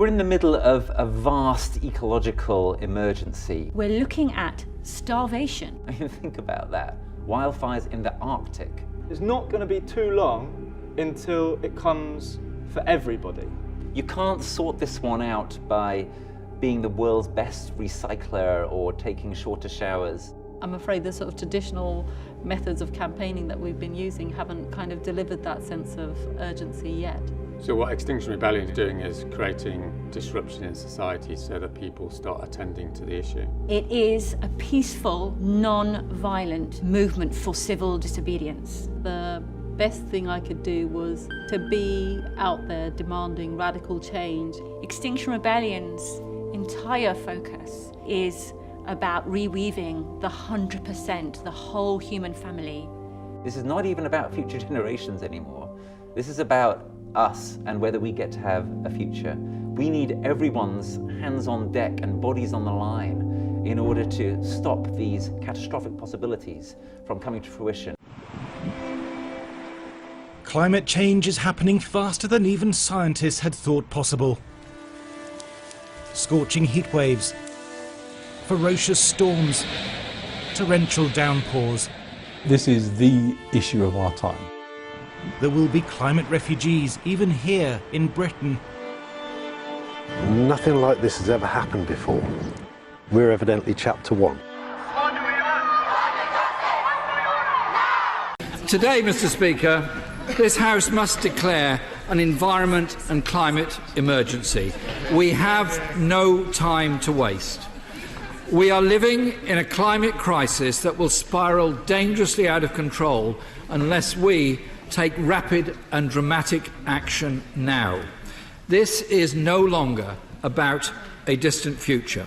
We're in the middle of a vast ecological emergency. We're looking at starvation. I mean, think about that. Wildfires in the Arctic. It's not going to be too long until it comes for everybody. You can't sort this one out by being the world's best recycler or taking shorter showers. I'm afraid the sort of traditional methods of campaigning that we've been using haven't kind of delivered that sense of urgency yet. So what Extinction Rebellion is doing is creating disruption in society so that people start attending to the issue. It is a peaceful, non-violent movement for civil disobedience. The best thing I could do was to be out there demanding radical change. Extinction Rebellion's entire focus is about reweaving the 100%, the whole human family. This is not even about future generations anymore. This is about us and whether we get to have a future. We need everyone's hands on deck and bodies on the line in order to stop these catastrophic possibilities from coming to fruition. Climate change is happening faster than even scientists had thought possible. Scorching heat waves, ferocious storms, torrential downpours. This is the issue of our time. There will be climate refugees, even here in Britain. Nothing like this has ever happened before. We're evidently chapter 1. Today, Mr. Speaker, this House must declare an environment and climate emergency. We have no time to waste. We are living in a climate crisis that will spiral dangerously out of control unless we take rapid and dramatic action now. This is no longer about a distant future.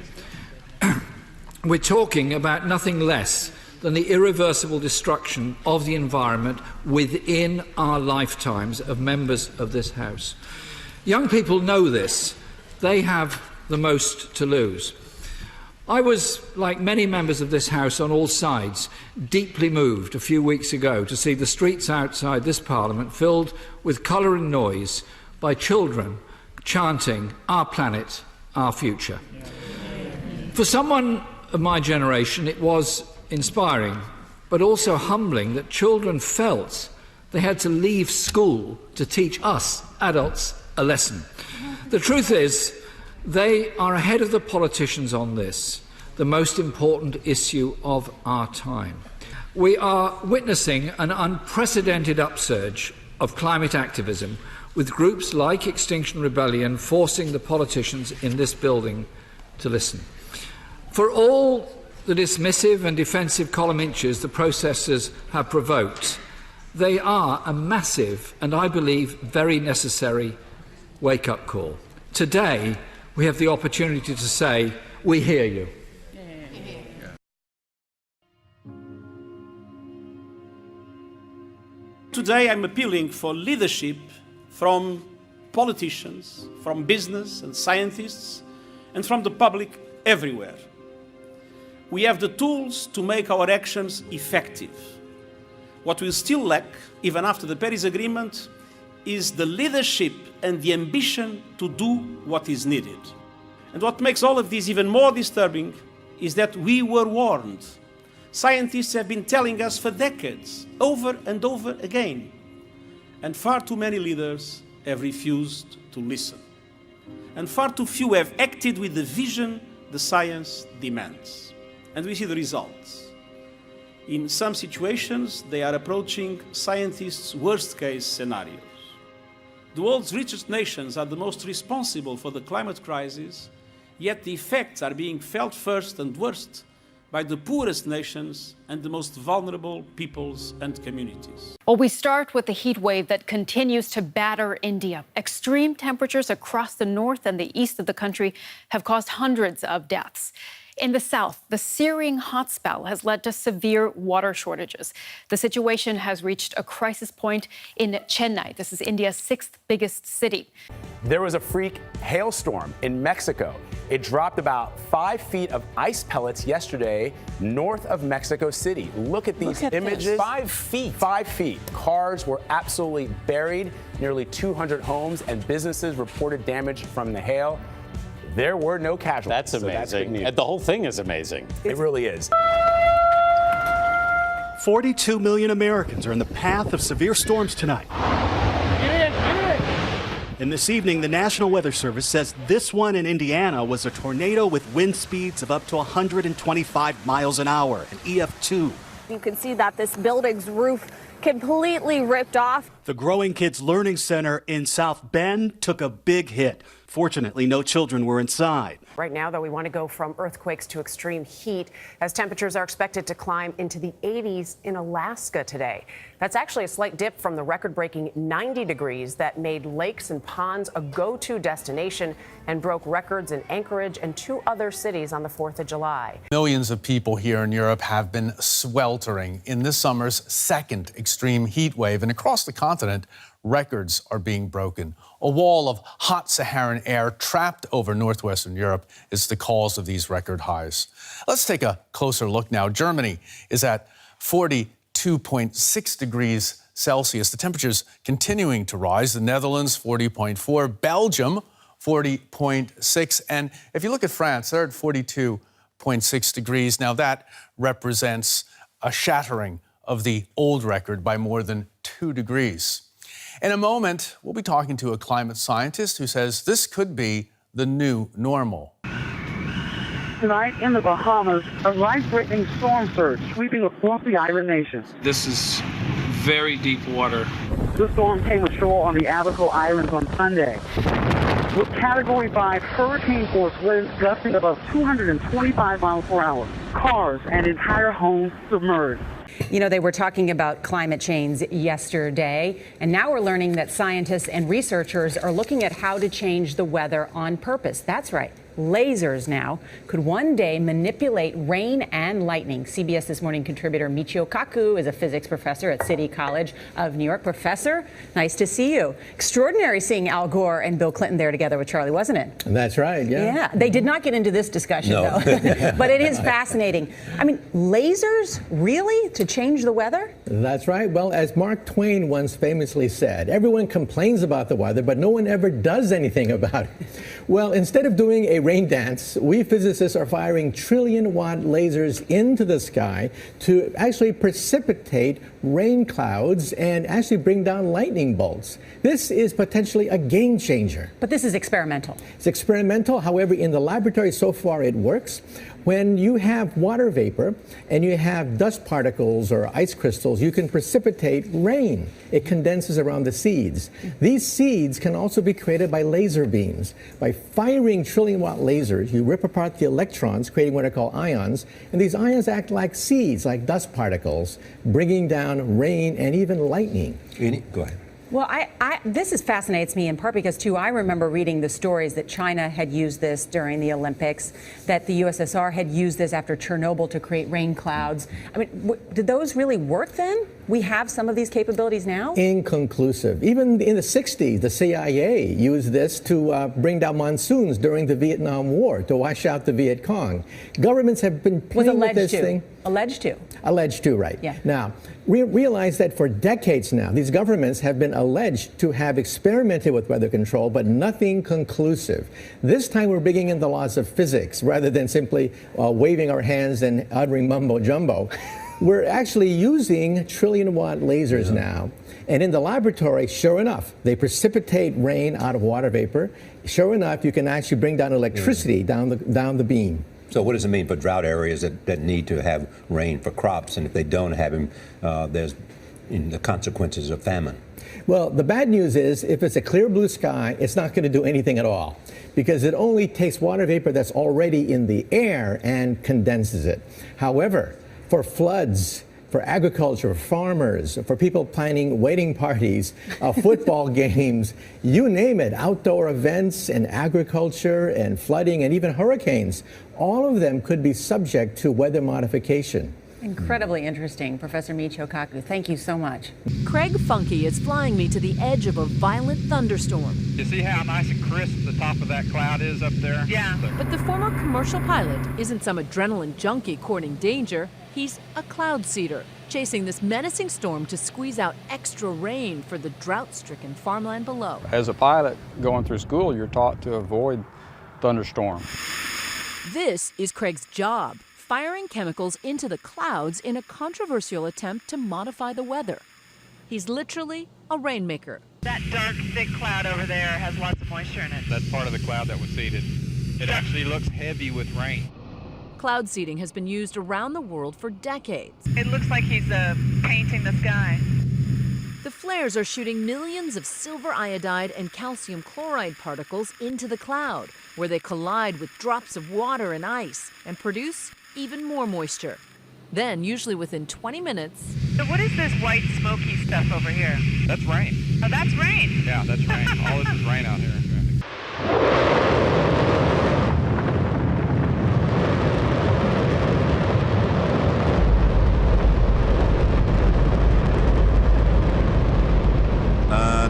We're talking about nothing less than the irreversible destruction of the environment within our lifetimes of members of this House. Young people know this. They have the most to lose. I was, like many members of this House on all sides, deeply moved a few weeks ago to see the streets outside this Parliament filled with colour and noise by children chanting, "Our planet, our future." For someone of my generation, it was inspiring, but also humbling that children felt they had to leave school to teach us, adults, a lesson. The truth is, they are ahead of the politicians on this, the most important issue of our time. We are witnessing an unprecedented upsurge of climate activism, with groups like Extinction Rebellion forcing the politicians in this building to listen. For all the dismissive and defensive column inches the protesters have provoked, they are a massive and, I believe, very necessary wake-up call. Today, we have the opportunity to say, we hear you. Today I'm appealing for leadership from politicians, from business and scientists, and from the public everywhere. We have the tools to make our actions effective. What we still lack, even after the Paris Agreement, is the leadership and the ambition to do what is needed. And what makes all of this even more disturbing is that we were warned. Scientists have been telling us for decades, over and over again. And far too many leaders have refused to listen. And far too few have acted with the vision the science demands. And we see the results. In some situations, they are approaching scientists' worst-case scenarios. The world's richest nations are the most responsible for the climate crisis, yet the effects are being felt first and worst by the poorest nations and the most vulnerable peoples and communities. Well, we start with the heat wave that continues to batter India. Extreme temperatures across the north and the east of the country have caused hundreds of deaths. In the south, the searing hot spell has led to severe water shortages. The situation has reached a crisis point in Chennai. This is India's sixth biggest city. There was a freak hailstorm in Mexico. It dropped about 5 feet of ice pellets yesterday north of Mexico City. Look at these images. This. 5 feet. 5 feet. Cars were absolutely buried. Nearly 200 homes and businesses reported damage from the hail. There were no casualties. That's amazing. So that's good news. And the whole thing is amazing. It really is. 42 million Americans are in the path of severe storms tonight. And this evening, the National Weather Service says this one in Indiana was a tornado with wind speeds of up to 125 miles an hour, an EF2. You can see that this building's roof completely ripped off. The Growing Kids Learning Center in South Bend took a big hit. Fortunately, no children were inside. Right now, though, we want to go from earthquakes to extreme heat as temperatures are expected to climb into the 80s in Alaska today. That's actually a slight dip from the record-breaking 90 degrees that made lakes and ponds a go-to destination and broke records in Anchorage and 2 other cities on the 4th of July. Millions of people here in Europe have been sweltering in this summer's second extreme heat wave, and across the continent, records are being broken. A wall of hot Saharan air trapped over northwestern Europe is the cause of these record highs. Let's take a closer look now. Germany is at 42.6 degrees Celsius. The temperature's continuing to rise. The Netherlands, 40.4. Belgium, 40.6. And if you look at France, they're at 42.6 degrees. Now that represents a shattering of the old record by more than 2 degrees. In a moment, we'll be talking to a climate scientist who says this could be the new normal. Tonight in the Bahamas, a life-threatening storm surge sweeping across the island nation. This is very deep water. The storm came ashore on the Abaco Islands on Sunday. With Category 5 hurricane force winds gusting above 225 miles per hour, cars and entire homes submerged. You know, they were talking about climate change yesterday, and now we're learning that scientists and researchers are looking at how to change the weather on purpose. That's right. Lasers now could one day manipulate rain and lightning. CBS This Morning contributor Michio Kaku is a physics professor at City College of New York. Professor, nice to see you. Extraordinary seeing Al Gore and Bill Clinton there together with Charlie, wasn't it? That's right, yeah. Yeah, they did not get into this discussion, though. But it is fascinating. I mean, lasers, really, to change the weather? That's right. Well, as Mark Twain once famously said, everyone complains about the weather, but no one ever does anything about it. Well, instead of doing a rain dance, we physicists are firing trillion-watt lasers into the sky to actually precipitate rain clouds and actually bring down lightning bolts. This is potentially a game changer. But this is experimental. It's experimental. However, in the laboratory so far it works. When you have water vapor and you have dust particles or ice crystals, you can precipitate rain. It condenses around the seeds. These seeds can also be created by laser beams. By firing trillion-watt lasers, you rip apart the electrons, creating what are called ions, and these ions act like seeds, like dust particles, bringing down rain and even lightning. Go ahead. Well, this fascinates me in part because, too, I remember reading the stories that China had used this during the Olympics, that the USSR had used this after Chernobyl to create rain clouds. I mean, did those really work then? We have some of these capabilities now? Inconclusive. Even in the 60s, the CIA used this to bring down monsoons during the Vietnam War, to wash out the Viet Cong. Governments have been playing with this thing. Alleged to. Alleged to, right. Yeah. Now, we realize that for decades now, these governments have been alleged to have experimented with weather control, but nothing conclusive. This time we're bringing in the laws of physics rather than simply waving our hands and uttering mumbo jumbo. We're actually using trillion-watt lasers now. And in the laboratory, sure enough, they precipitate rain out of water vapor. Sure enough, you can actually bring down electricity down the beam. So what does it mean for drought areas that need to have rain for crops? And if they don't have them, there's the consequences of famine. Well, the bad news is if it's a clear blue sky, it's not going to do anything at all because it only takes water vapor that's already in the air and condenses it. However, for floods, for agriculture, farmers, for people planning wedding parties, football games, you name it, outdoor events and agriculture and flooding and even hurricanes. All of them could be subject to weather modification. Incredibly interesting. Professor Michio Kaku, thank you so much. Craig Funky is flying me to the edge of a violent thunderstorm. You see how nice and crisp the top of that cloud is up there? Yeah. But the former commercial pilot isn't some adrenaline junkie courting danger. He's a cloud seeder, chasing this menacing storm to squeeze out extra rain for the drought-stricken farmland below. As a pilot going through school, you're taught to avoid thunderstorms. This is Craig's job, firing chemicals into the clouds in a controversial attempt to modify the weather. He's literally a rainmaker. That dark, thick cloud over there has lots of moisture in it. That's part of the cloud that was seeded. It actually looks heavy with rain. Cloud seeding has been used around the world for decades. It looks like he's painting the sky. The flares are shooting millions of silver iodide and calcium chloride particles into the cloud, where they collide with drops of water and ice and produce even more moisture. Then, usually within 20 minutes... So what is this white smoky stuff over here? That's rain. Oh, that's rain? Yeah, that's rain. All this is rain out here.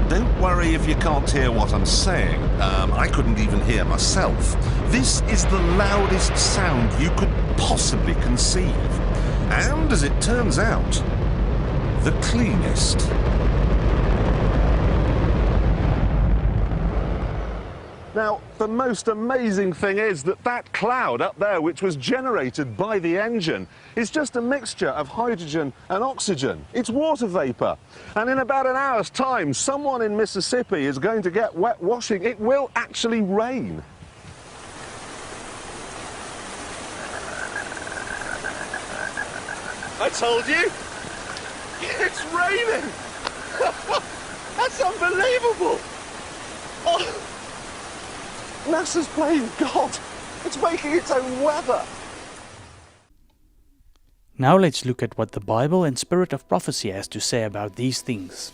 Don't worry if you can't hear what I'm saying. I couldn't even hear myself. This is the loudest sound you could possibly conceive. And, as it turns out, the cleanest. Now, the most amazing thing is that that cloud up there, which was generated by the engine, is just a mixture of hydrogen and oxygen. It's water vapor. And in about an hour's time, someone in Mississippi is going to get wet washing. It will actually rain. I told you! It's raining! That's unbelievable! Oh. NASA's playing God. It's making its own weather. Now let's look at what the Bible and Spirit of Prophecy has to say about these things.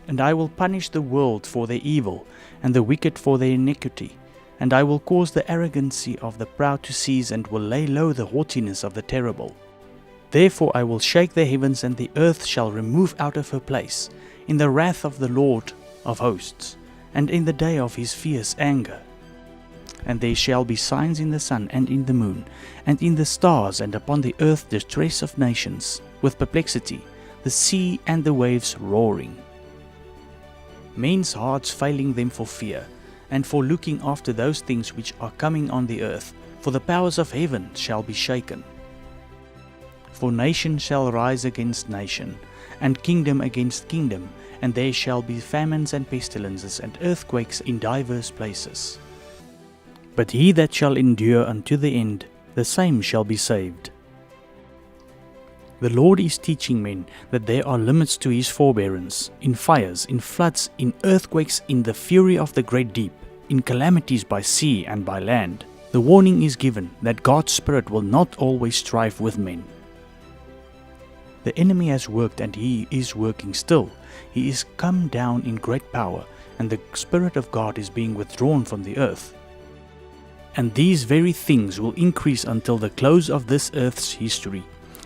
And I will punish the world for their evil, and the wicked for their iniquity. And I will cause the arrogancy of the proud to cease, and will lay low the haughtiness of the terrible. Therefore I will shake the heavens, and the earth shall remove out of her place, in the wrath of the Lord of hosts, and in the day of his fierce anger. And there shall be signs in the sun and in the moon, and in the stars, and upon the earth distress of nations, with perplexity, the sea and the waves roaring. Men's hearts failing them for fear, and for looking after those things which are coming on the earth, for the powers of heaven shall be shaken. For nation shall rise against nation, and kingdom against kingdom, and there shall be famines and pestilences, and earthquakes in divers places. But he that shall endure unto the end, the same shall be saved. The Lord is teaching men that there are limits to his forbearance, in fires, in floods, in earthquakes, in the fury of the great deep, in calamities by sea and by land. The warning is given that God's Spirit will not always strive with men. The enemy has worked, and he is working still. He is come down in great power, and the Spirit of God is being withdrawn from the earth. And these very things will increase until the close of this earth's history.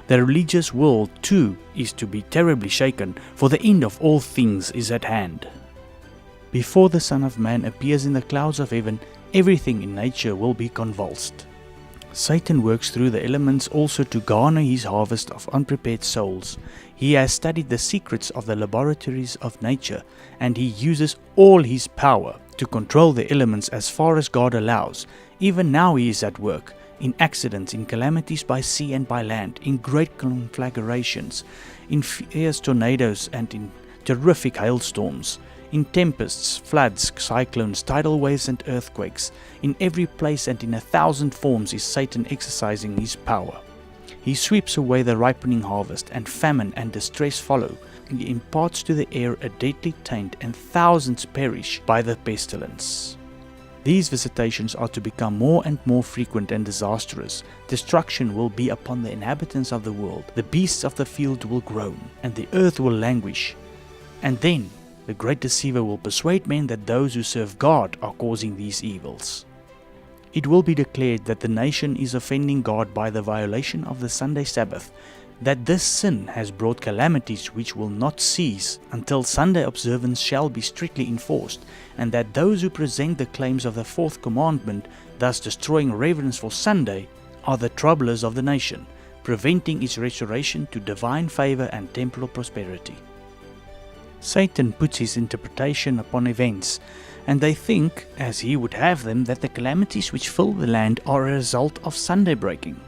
The religious world too is to be terribly shaken, for the end of all things is at hand. Before the Son of Man appears in the clouds of heaven, everything in nature will be convulsed. Satan works through the elements also to garner his harvest of unprepared souls. He has studied the secrets of the laboratories of nature, and he uses all his power to control the elements as far as God allows. Even now he is at work, in accidents, in calamities by sea and by land, in great conflagrations, in fierce tornadoes and in terrific hailstorms, in tempests, floods, cyclones, tidal waves and earthquakes. In every place and in 1,000 forms is Satan exercising his power. He sweeps away the ripening harvest, and famine and distress follow. He imparts to the air a deadly taint, and thousands perish by the pestilence. These visitations are to become more and more frequent and disastrous. Destruction will be upon the inhabitants of the world. The beasts of the field will groan, and the earth will languish. And then the great deceiver will persuade men that those who serve God are causing these evils. It will be declared that the nation is offending God by the violation of the Sunday Sabbath, that this sin has brought calamities which will not cease until Sunday observance shall be strictly enforced, and that those who present the claims of the fourth commandment, thus destroying reverence for Sunday, are the troublers of the nation, preventing its restoration to divine favor and temporal prosperity. Satan puts his interpretation upon events, and they think, as he would have them, that the calamities which fill the land are a result of Sunday breaking.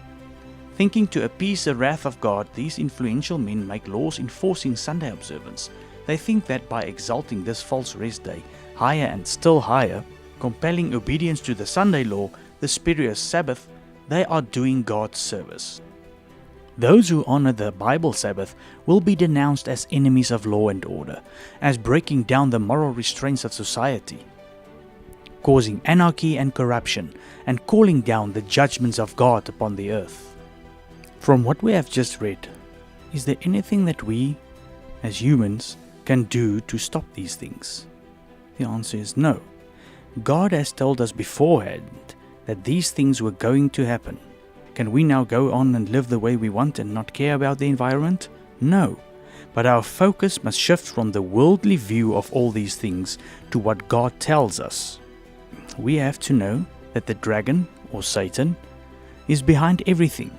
Thinking to appease the wrath of God, these influential men make laws enforcing Sunday observance. They think that by exalting this false rest day higher and still higher, compelling obedience to the Sunday law, the spurious Sabbath, they are doing God's service. Those who honor the Bible Sabbath will be denounced as enemies of law and order, as breaking down the moral restraints of society, causing anarchy and corruption, and calling down the judgments of God upon the earth. From what we have just read, is there anything that we, as humans, can do to stop these things? The answer is no. God has told us beforehand that these things were going to happen. Can we now go on and live the way we want and not care about the environment? No. But our focus must shift from the worldly view of all these things to what God tells us. We have to know that the dragon, or Satan, is behind everything,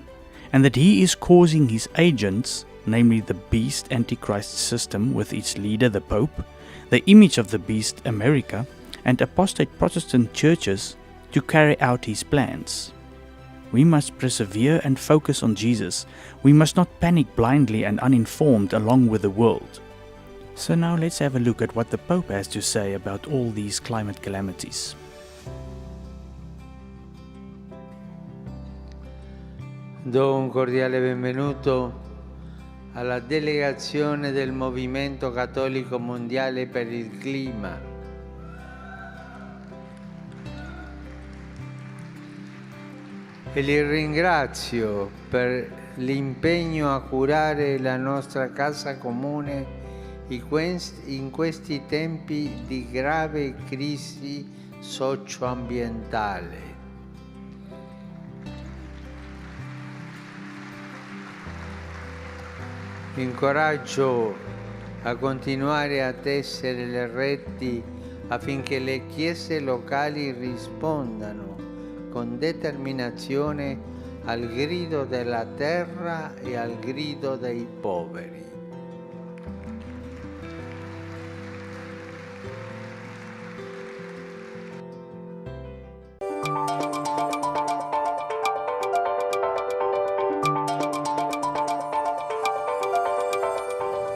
and that he is causing his agents, namely the beast Antichrist system with its leader the Pope, the image of the beast America, and apostate Protestant churches, to carry out his plans. We must persevere and focus on Jesus. We must not panic blindly and uninformed along with the world. So now let's have a look at what the Pope has to say about all these climate calamities. Do un cordiale benvenuto alla delegazione del Movimento Cattolico Mondiale per il Clima. E li ringrazio per l'impegno a curare la nostra casa comune in questi tempi di grave crisi socioambientale. Vi incoraggio a continuare a tessere le reti affinché le chiese locali rispondano con determinazione al grido della terra e al grido dei poveri.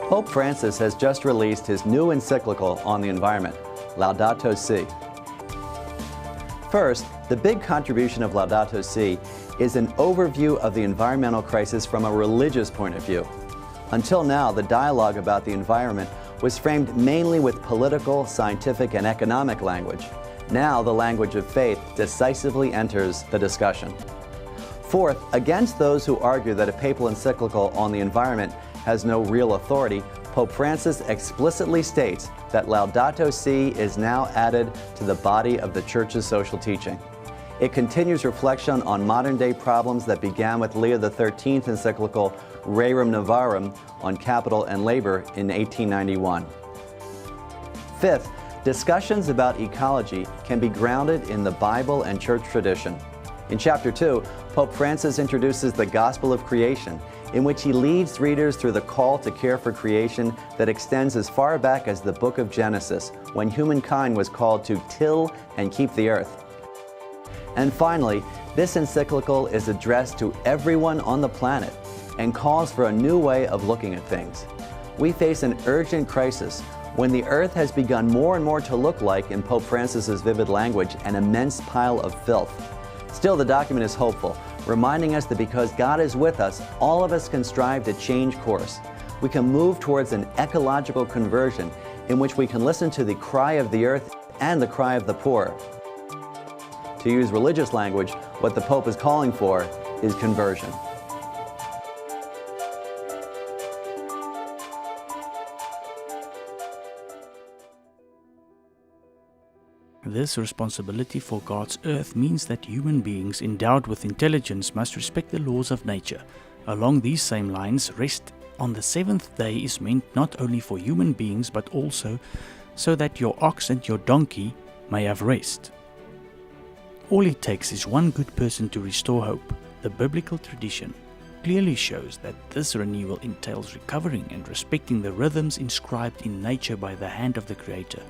Pope Francis has just released his new encyclical on the environment, Laudato Si. First, the big contribution of Laudato Si is an overview of the environmental crisis from a religious point of view. Until now, the dialogue about the environment was framed mainly with political, scientific, and economic language. Now, the language of faith decisively enters the discussion. Fourth, against those who argue that a papal encyclical on the environment has no real authority, Pope Francis explicitly states that Laudato Si is now added to the body of the Church's social teaching. It continues reflection on modern-day problems that began with Leo XIII's encyclical Rerum Novarum on capital and labor in 1891. Fifth, discussions about ecology can be grounded in the Bible and church tradition. In Chapter 2, Pope Francis introduces the Gospel of Creation, in which he leads readers through the call to care for creation that extends as far back as the book of Genesis, when humankind was called to till and keep the earth. And finally, this encyclical is addressed to everyone on the planet and calls for a new way of looking at things. We face an urgent crisis when the earth has begun more and more to look like, in Pope Francis's vivid language, an immense pile of filth. Still, the document is hopeful, reminding us that because God is with us, all of us can strive to change course. We can move towards an ecological conversion in which we can listen to the cry of the earth and the cry of the poor. To use religious language, what the Pope is calling for is conversion. This responsibility for God's earth means that human beings endowed with intelligence must respect the laws of nature. Along these same lines, rest on the seventh day is meant not only for human beings but also so that your ox and your donkey may have rest. All it takes is one good person to restore hope. The biblical tradition clearly shows that this renewal entails recovering and respecting the rhythms inscribed in nature by the hand of the Creator.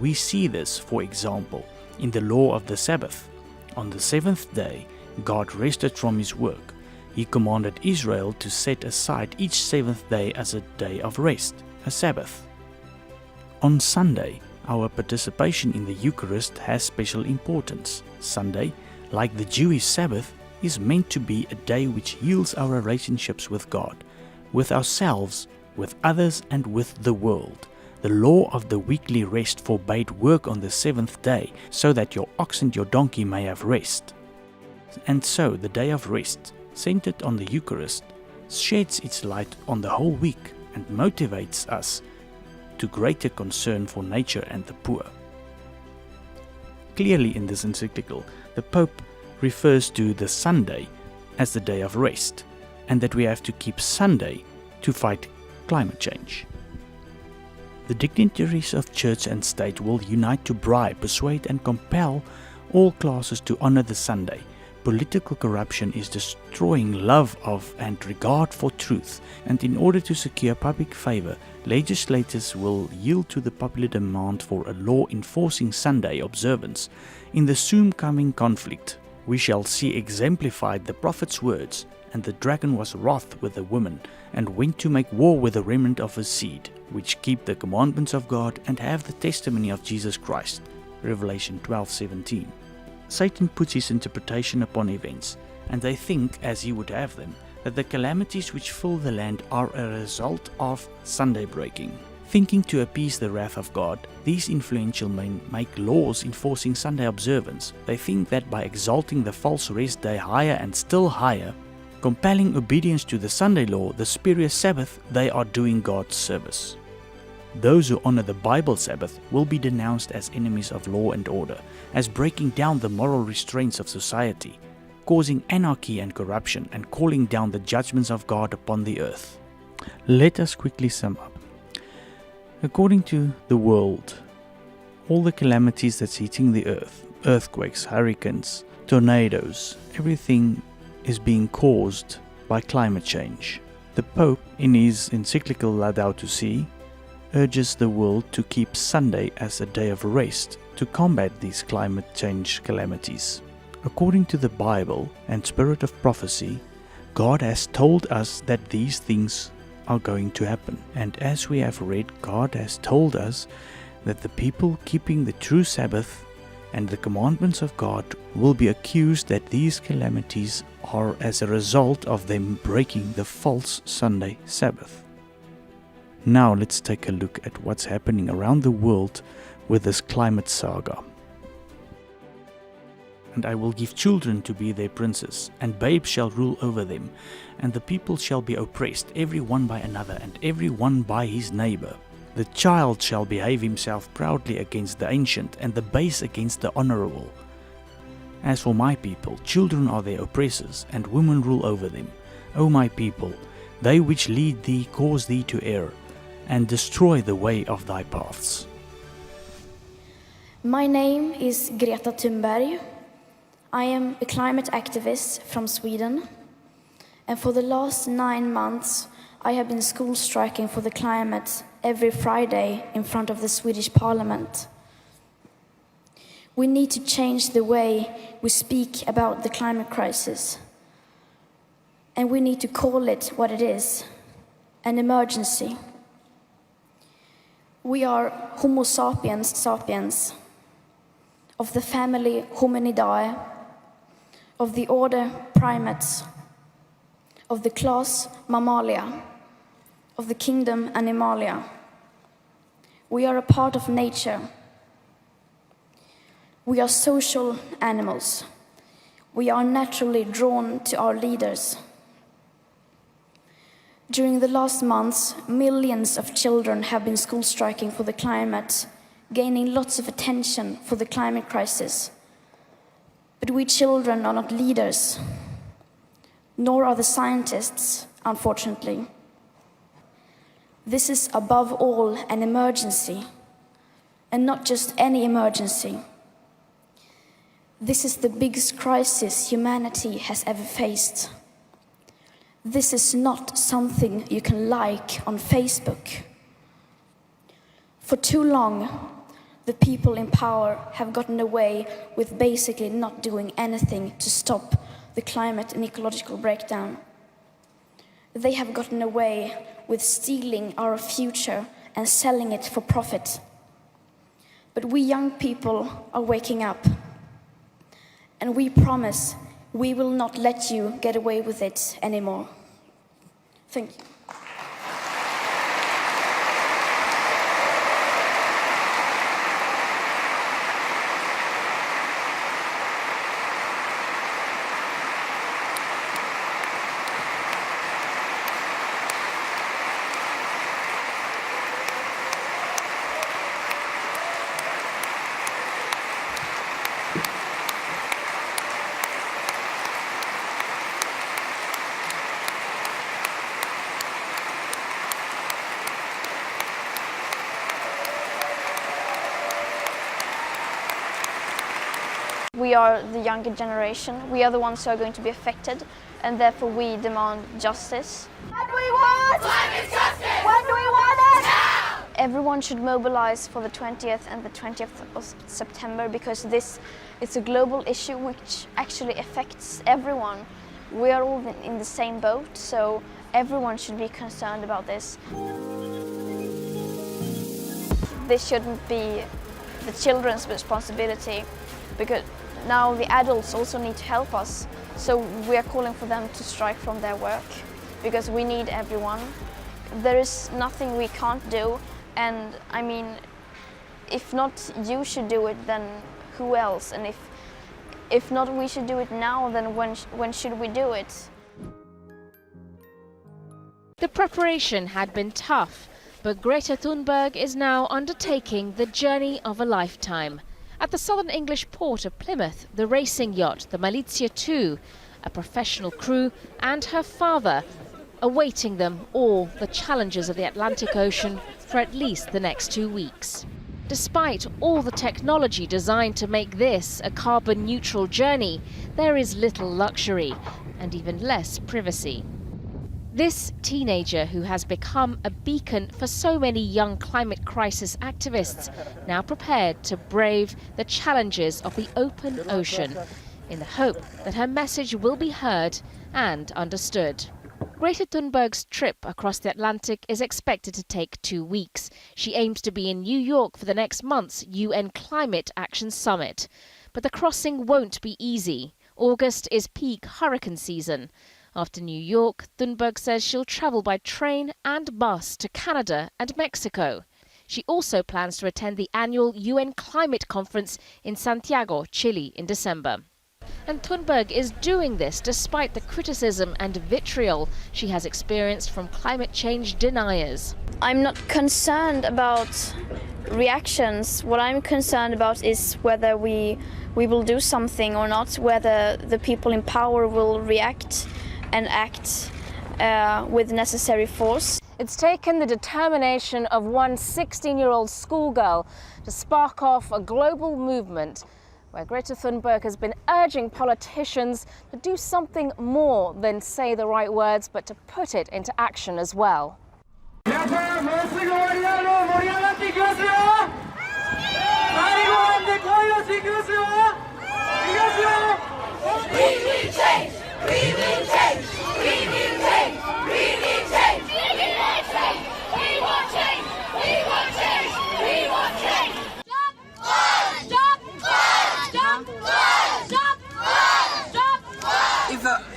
We see this, for example, in the law of the Sabbath. On the seventh day, God rested from his work. He commanded Israel to set aside each seventh day as a day of rest, a Sabbath. On Sunday, our participation in the Eucharist has special importance. Sunday, like the Jewish Sabbath, is meant to be a day which heals our relationships with God, with ourselves, with others, and with the world. The law of the weekly rest forbade work on the seventh day, so that your ox and your donkey may have rest. And so the day of rest, centered on the Eucharist, sheds its light on the whole week and motivates us to greater concern for nature and the poor. Clearly in this encyclical, the Pope refers to the Sunday as the day of rest, and that we have to keep Sunday to fight climate change. The dignitaries of church and state will unite to bribe, persuade and compel all classes to honor the Sunday. Political corruption is destroying love of and regard for truth, and in order to secure public favor, legislators will yield to the popular demand for a law enforcing Sunday observance. In the soon coming conflict, we shall see exemplified the prophet's words, and the dragon was wroth with the woman, and went to make war with the remnant of his seed, which keep the commandments of God and have the testimony of Jesus Christ. Revelation 12:17. Satan puts his interpretation upon events, and they think, as he would have them, that the calamities which fill the land are a result of Sunday breaking. Thinking to appease the wrath of God, these influential men make laws enforcing Sunday observance. They think that by exalting the false rest day higher and still higher, compelling obedience to the Sunday law, the spurious Sabbath, they are doing God's service. Those who honor the Bible Sabbath will be denounced as enemies of law and order, as breaking down the moral restraints of society, causing anarchy and corruption, and calling down the judgments of God upon the earth. Let us quickly sum up. According to the world, all the calamities that's hitting the earth, earthquakes, hurricanes, tornadoes, everything is being caused by climate change. The Pope, in his encyclical Laudato Si', urges the world to keep Sunday as a day of rest to combat these climate change calamities. According to the Bible and spirit of prophecy, God has told us that these things are going to happen. And as we have read, God has told us that the people keeping the true Sabbath and the commandments of God will be accused that these calamities are as a result of them breaking the false Sunday Sabbath. Now let's take a look at what's happening around the world with this climate saga. And I will give children to be their princes, and babes shall rule over them, and the people shall be oppressed, every one by another, and every one by his neighbor. The child shall behave himself proudly against the ancient, and the base against the honorable. As for my people, children are their oppressors, and women rule over them. O my people, they which lead thee cause thee to err, and destroy the way of thy paths. My name is Greta Thunberg. I am a climate activist from Sweden, and for the last 9 months I have been school striking for the climate every Friday in front of the Swedish Parliament. We need to change the way we speak about the climate crisis, and we need to call it what it is, an emergency. We are Homo sapiens, of the family Hominidae, of the order Primates, of the class Mammalia, of the kingdom Animalia. We are a part of nature. We are social animals. We are naturally drawn to our leaders. During the last months, millions of children have been school striking for the climate, gaining lots of attention for the climate crisis. But we children are not leaders, nor are the scientists, unfortunately. This is above all an emergency, and not just any emergency. This is the biggest crisis humanity has ever faced. This is not something you can like on Facebook. For too long, the people in power have gotten away with basically not doing anything to stop the climate and ecological breakdown. They have gotten away with stealing our future and selling it for profit. But we young people are waking up. And we promise we will not let you get away with it anymore. Thank you. We are the younger generation. We are the ones who are going to be affected, and therefore we demand justice. What do we want? Climate justice! When do we want it? Now! Everyone should mobilize for the 20th and the 20th of September because this is a global issue which actually affects everyone. We are all in the same boat, so everyone should be concerned about this. This shouldn't be the children's responsibility because now the adults also need to help us. So we are calling for them to strike from their work because we need everyone. There is nothing we can't do, and I mean, if not you should do it, then who else? And if not we should do it now, then when should we do it? The preparation had been tough, but Greta Thunberg is now undertaking the journey of a lifetime. At the southern English port of Plymouth, the racing yacht, the Malizia 2, a professional crew and her father, awaiting them all the challenges of the Atlantic Ocean for at least the next 2 weeks. Despite all the technology designed to make this a carbon-neutral journey, there is little luxury and even less privacy. This teenager, who has become a beacon for so many young climate crisis activists, now prepared to brave the challenges of the open ocean in the hope that her message will be heard and understood. Greta Thunberg's trip across the Atlantic is expected to take 2 weeks. She aims to be in New York for the next month's UN Climate Action Summit. But the crossing won't be easy. August is peak hurricane season. After New York, Thunberg says she'll travel by train and bus to Canada and Mexico. She also plans to attend the annual UN Climate Conference in Santiago, Chile in December. And Thunberg is doing this despite the criticism and vitriol she has experienced from climate change deniers. I'm not concerned about reactions. What I'm concerned about is whether we will do something or not, whether the people in power will react and act with necessary force. It's taken the determination of one 16-year-old schoolgirl to spark off a global movement where Greta Thunberg has been urging politicians to do something more than say the right words, but to put it into action as well.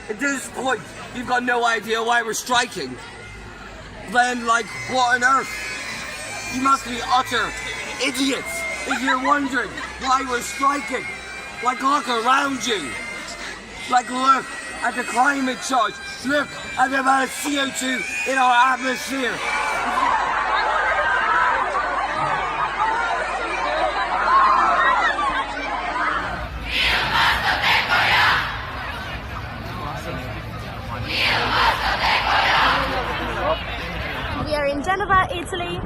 At this point, you've got no idea why we're striking. Then, like, what on earth? You must be utter idiots. If you're wondering why we're striking, like look around you. Like look at the climate charge. Look at the amount of CO2 in our atmosphere. We are in Geneva, Italy,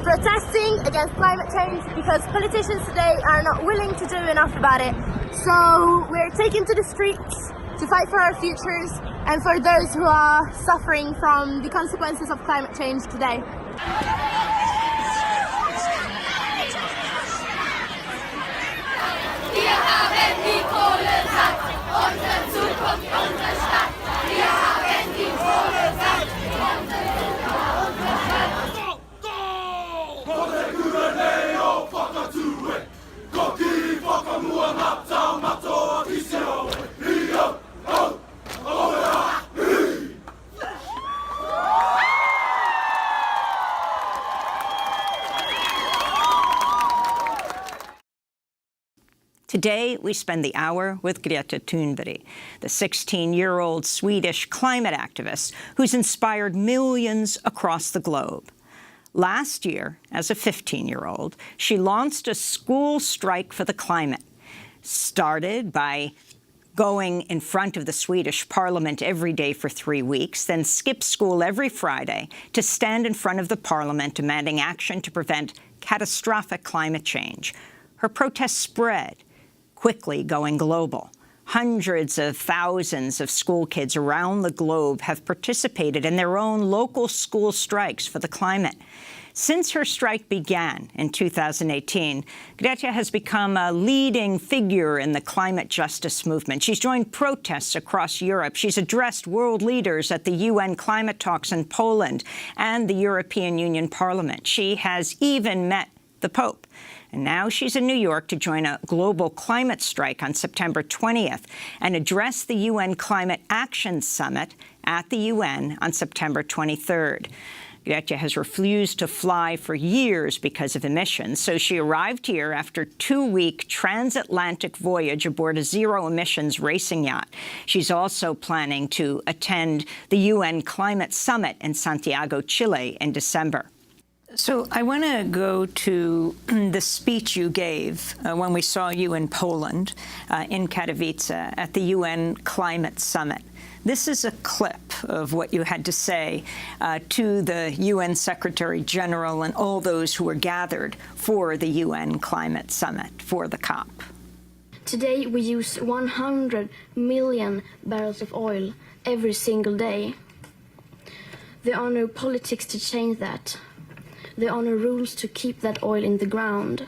protesting against climate change because politicians today are not willing to do enough about it. So we're taking to the streets to fight for our futures and for those who are suffering from the consequences of climate change today. Wir haben die Kohle satt, unsere Zukunft, unsere Stadt. Wir haben die Kohle satt, unsere Zukunft, unsere Stadt. Today, we spend the hour with Greta Thunberg, the 16-year-old Swedish climate activist who's inspired millions across the globe. Last year, as a 15-year-old, she launched a school strike for the climate, started by going in front of the Swedish parliament every day for 3 weeks, then skipped school every Friday to stand in front of the parliament demanding action to prevent catastrophic climate change. Her protest spread, quickly going global. Hundreds of thousands of school kids around the globe have participated in their own local school strikes for the climate. Since her strike began in 2018, Greta has become a leading figure in the climate justice movement. She's joined protests across Europe. She's addressed world leaders at the UN climate talks in Poland and the European Union Parliament. She has even met the Pope. And now she's in New York to join a global climate strike on September 20th and address the UN Climate Action Summit at the UN on September 23rd. Greta has refused to fly for years because of emissions, so she arrived here after a 2-week transatlantic voyage aboard a zero-emissions racing yacht. She's also planning to attend the UN Climate Summit in Santiago, Chile in December. So I want to go to the speech you gave when we saw you in Poland, in Katowice, at the UN Climate Summit. This is a clip of what you had to say to the UN Secretary General and all those who were gathered for the UN Climate Summit, for the COP. Today we use 100 million barrels of oil every single day. There are no politics to change that. There are no rules to keep that oil in the ground.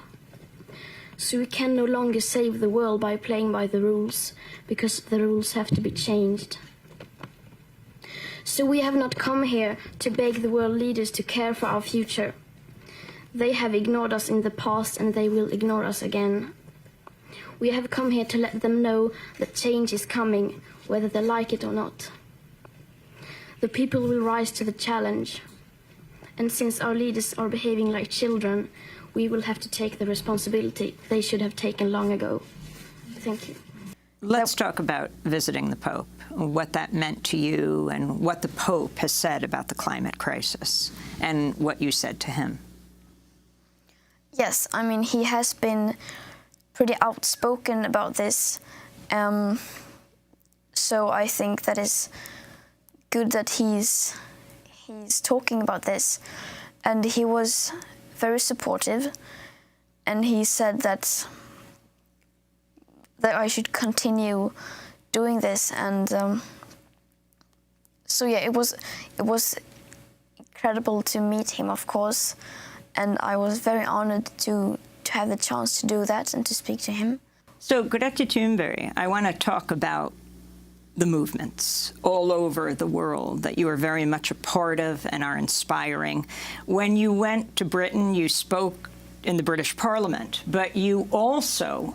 So we can no longer save the world by playing by the rules, because the rules have to be changed. So we have not come here to beg the world leaders to care for our future. They have ignored us in the past and they will ignore us again. We have come here to let them know that change is coming, whether they like it or not. The people will rise to the challenge. And since our leaders are behaving like children, we will have to take the responsibility they should have taken long ago. Thank you. Let's talk about visiting the Pope, what that meant to you and what the Pope has said about the climate crisis and what you said to him. Yes, I mean, he has been pretty outspoken about this. So I think that is good that he's talking about this, and he was very supportive, and he said that I should continue doing this, and so yeah, it was incredible to meet him, of course, and I was very honored to have the chance to do that and to speak to him. So Greta Thunberg, I want to talk about the movements all over the world that you are very much a part of and are inspiring. When you went to Britain, you spoke in the British Parliament, but you also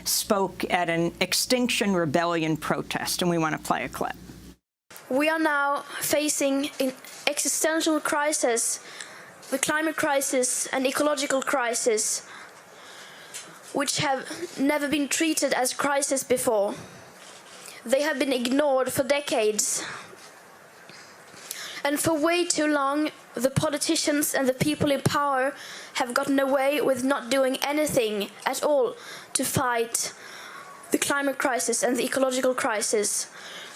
spoke at an Extinction Rebellion protest, and we want to play a clip. We are now facing an existential crisis, the climate crisis and ecological crisis. which have never been treated as crisis before. They have been ignored for decades. And for way too long, the politicians and the people in power have gotten away with not doing anything at all to fight the climate crisis and the ecological crisis.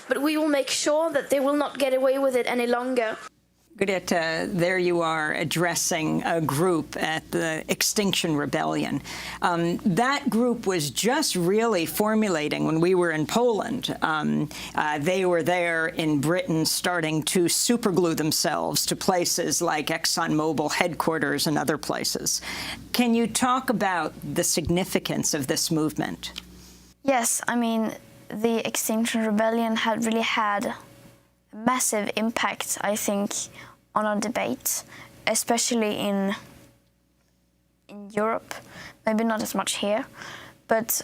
But we will make sure that they will not get away with it any longer. Greta, there you are addressing a group at the Extinction Rebellion. That group was just really formulating when we were in Poland. They were there in Britain starting to superglue themselves to places like ExxonMobil headquarters and other places. Can you talk about the significance of this movement? Yes, I mean, the Extinction Rebellion had really had a massive impact, I think, on our debate, especially in Europe, maybe not as much here, but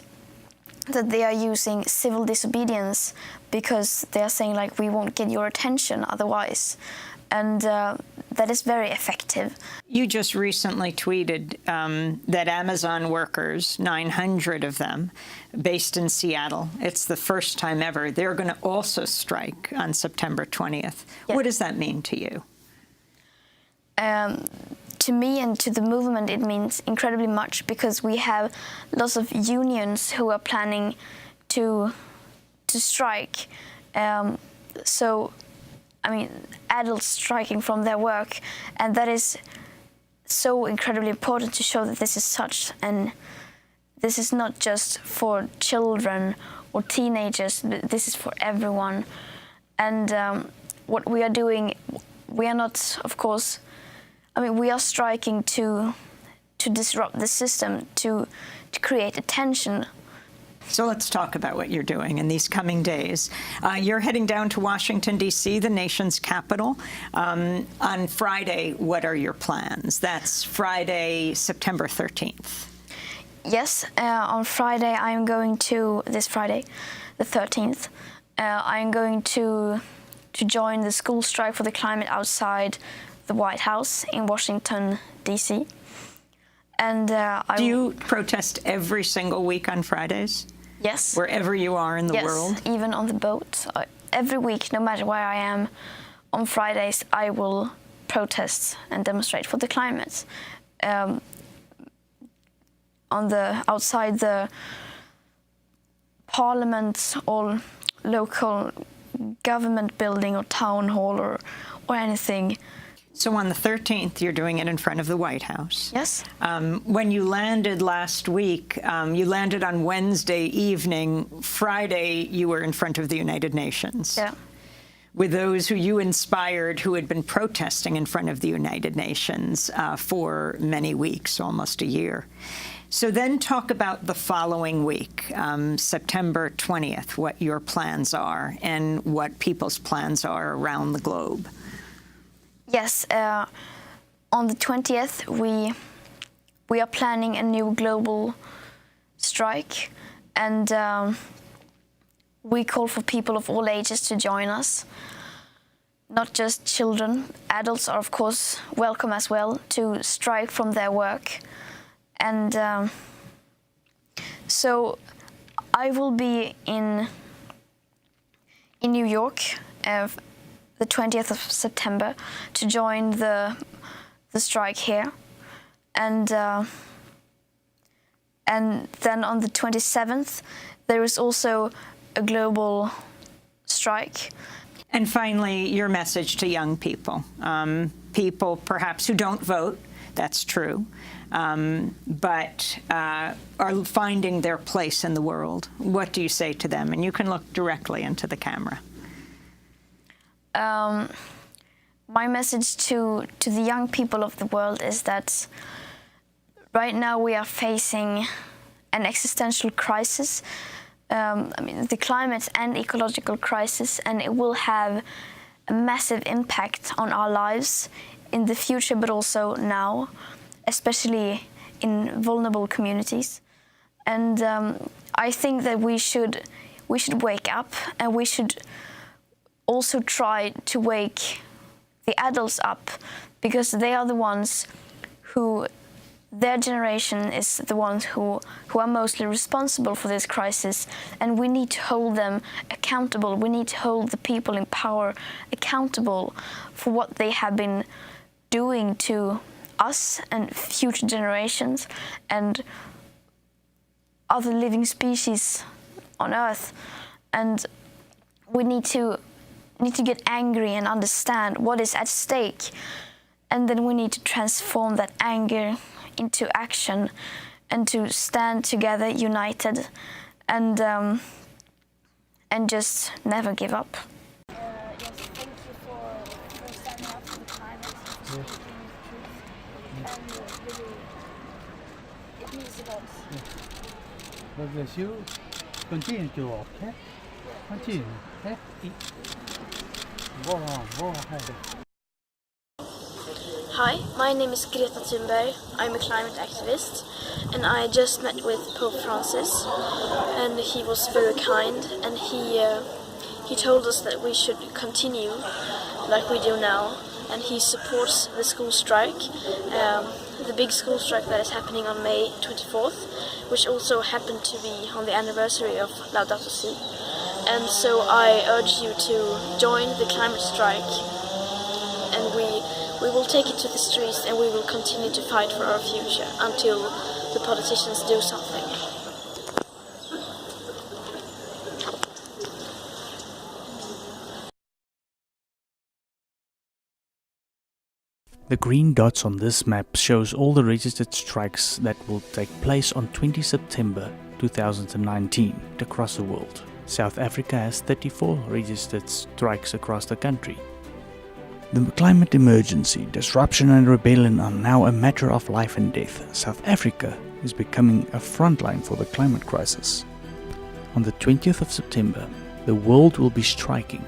that they are using civil disobedience because they are saying, like, we won't get your attention otherwise. And that is very effective. You just recently tweeted that Amazon workers, 900 of them, based in Seattle, it's the first time ever, they're going to also strike on September 20th. Yeah. What does that mean to you? To me and to the movement, it means incredibly much because we have lots of unions who are planning to strike. So, I mean, adults striking from their work, and that is so incredibly important to show that this is such, and this is not just for children or teenagers, this is for everyone. And what we are doing, we are not, of course, I mean, we are striking to disrupt the system, to create attention. So let's talk about what you're doing in these coming days. You're heading down to Washington, D.C., the nation's capital. On Friday, what are your plans? That's Friday, September 13th. Yes, on Friday, I am going to, this Friday, the 13th, I am going to join the school strike for the climate outside the White House in Washington, D.C. And do you protest every single week on Fridays? Yes. Wherever you are in the world? Yes, even on the boat. Every week, no matter where I am, on Fridays I will protest and demonstrate for the climate. Outside the parliament or local government building or town hall or anything. So on the 13th, you're doing it in front of the White House. Yes. When you landed last week, you landed on Wednesday evening. Friday, you were in front of the United Nations. Yeah. With those who you inspired who had been protesting in front of the United Nations for many weeks, almost a year. So then talk about the following week, September 20th, what your plans are and what people's plans are around the globe. Yes, on the 20th, we are planning a new global strike, and we call for people of all ages to join us, not just children. Adults are, of course, welcome as well to strike from their work. And so I will be in New York the 20th of September to join the strike here, and then on the 27th there is also a global strike. And finally, your message to young people, people perhaps who don't vote, that's true, but are finding their place in the world. What do you say to them? And you can look directly into the camera. My message to the young people of the world is that right now we are facing an existential crisis. I mean, the climate and ecological crisis, and it will have a massive impact on our lives in the future, but also now, especially in vulnerable communities. And I think that we should wake up, and we should also try to wake the adults up, because they are the ones who their generation is the ones who are mostly responsible for this crisis, and we need to hold them accountable. We need to hold the people in power accountable for what they have been doing to us and future generations and other living species on Earth. And we need to get angry and understand what is at stake, and then we need to transform that anger into action and to stand together united and just never give up. Yes, thank you for standing up for the climate and speaking the truth. And really, it means a lot. God bless you. Continue to walk, okay? Continue, okay? Go on, go ahead. Hi, my name is Greta Thunberg. I'm a climate activist, and I just met with Pope Francis, and he was very kind, and he told us that we should continue like we do now, and he supports the school strike, the big school strike that is happening on May 24th, which also happened to be on the anniversary of Laudato Si. And so I urge you to join the climate strike, and we will take it to the streets, and we will continue to fight for our future until the politicians do something. The green dots on this map shows all the registered strikes that will take place on 20 September 2019 across the world. South Africa has 34 registered strikes across the country. The climate emergency, disruption and rebellion are now a matter of life and death. South Africa is becoming a frontline for the climate crisis. On the 20th of September, the world will be striking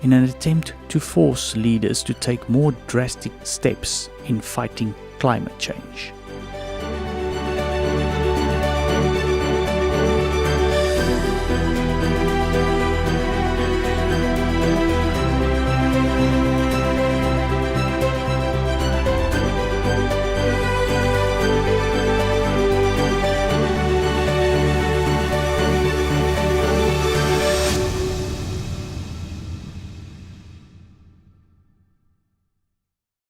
in an attempt to force leaders to take more drastic steps in fighting climate change.